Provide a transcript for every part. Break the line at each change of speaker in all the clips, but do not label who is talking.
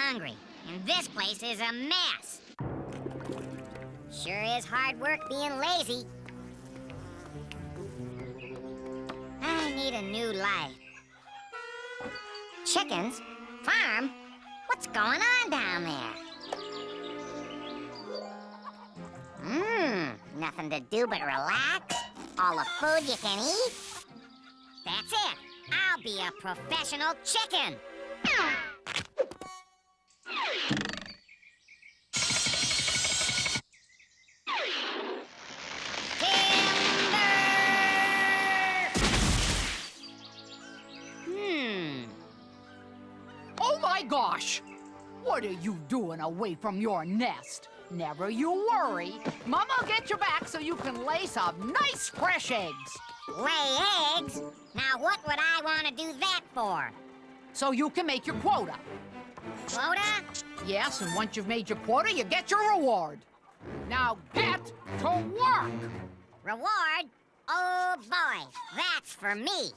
hungry, and this place is a mess. Sure is hard work being lazy. I need a new life. Chickens? Farm? What's going on down there? Nothing to do but relax. All the food you can eat. That's it. I'll be a professional chicken.
Oh my gosh! What are you doing away from your nest? Never you worry. Moma'll get you back so you can lay some nice fresh eggs.
Lay eggs? Now what would I want to do that for?
So you can make your quota.
Quota?
Yes, and once you've made your quota, you get your reward. Now get to work!
Reward? Oh boy, that's for me.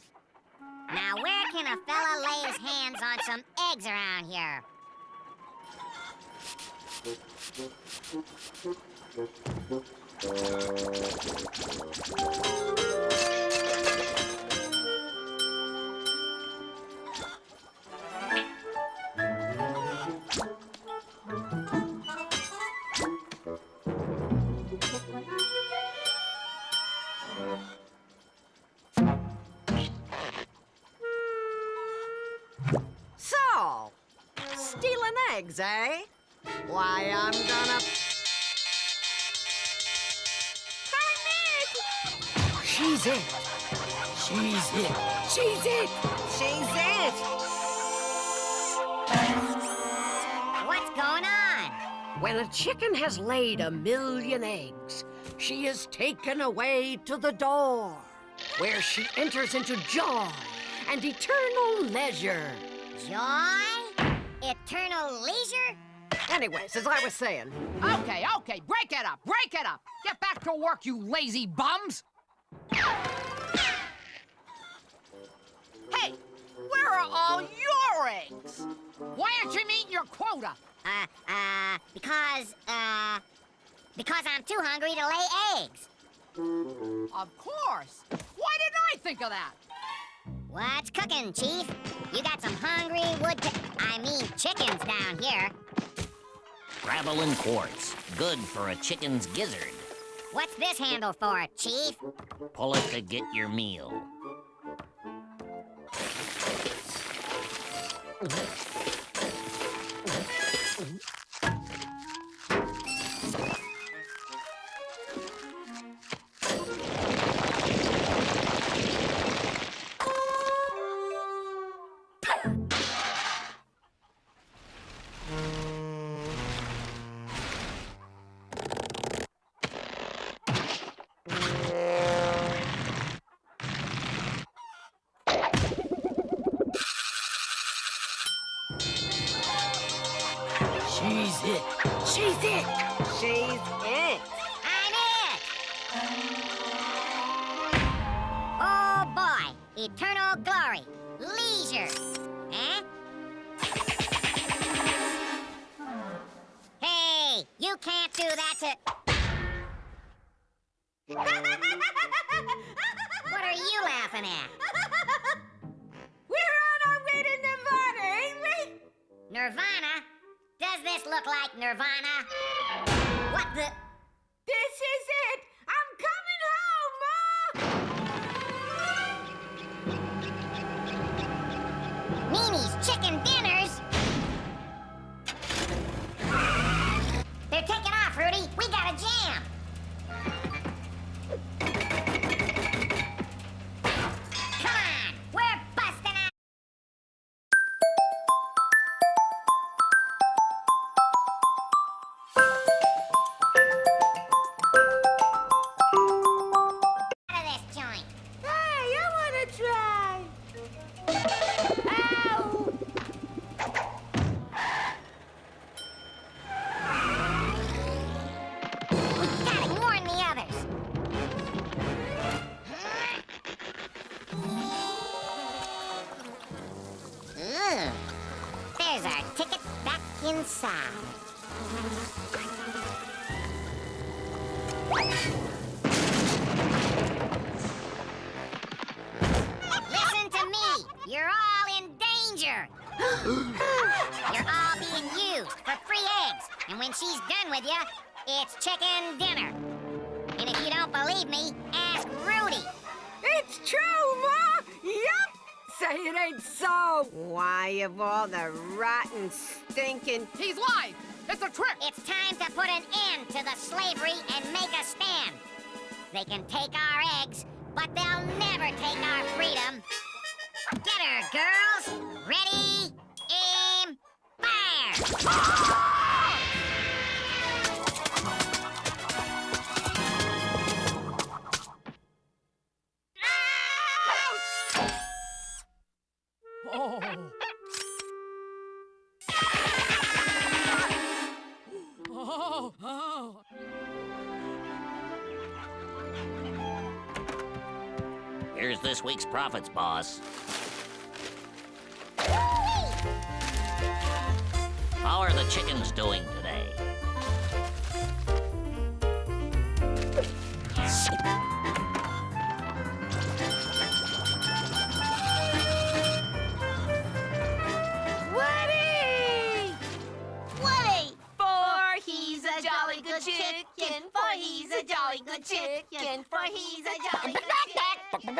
Now where can a fella lay his hands on some eggs around here?
So, stealing eggs, eh? Why, I'm gonna... She's it. She's it. She's it. She's it.
What's going on?
When a chicken has laid 1,000,000 eggs, she is taken away to the door, where she enters into joy and eternal leisure.
Joy? Eternal leisure?
Anyways, as I was saying...
Okay, break it up, break it up! Get back to work, you lazy bums! Hey, where are all your eggs? Why aren't you meeting your quota?
Because I'm too hungry to lay eggs.
Of course. Why didn't I think of that?
What's cooking, Chief? You got some hungry chickens down here.
Gravel and quartz. Good for a chicken's gizzard.
What's this handle for, Chief?
Pull it to get your meal.
She's it. She's it. She's it.
I'm it! Oh, boy. Eternal glory. Leisure. Eh? Hey, you can't do that to... What are you laughing at?
We're on our way to Nirvana, ain't we?
Nirvana? Does this look like Nirvana? What the...
This is it! I'm coming home, Ma!
Mimi's chicken dinners? They're taking off, Rudy. We got a jam. Come on, we're busting out. Out of this joint.
Hey, I wanna try! Ow!
We gotta warn the others. There's our ticket back inside. Listen to me. You're all in danger. You're all being used for free eggs. And when she's done with you, it's chicken dinner. And if you don't believe me, ask Rudy.
It's true, Ma! Yup! Say it ain't so! Why, of all the rotten, stinking...
He's lying! It's a trick!
It's time to put an end to the slavery and make a stand. They can take our eggs, but they'll never take our freedom. Get her, girls! Ready, aim, fire!
Oh. Oh. Oh.
Here's this week's profits, boss. How are the chickens doing today?
Chicken, for he's a jolly good chicken, for he's a jolly good chicken.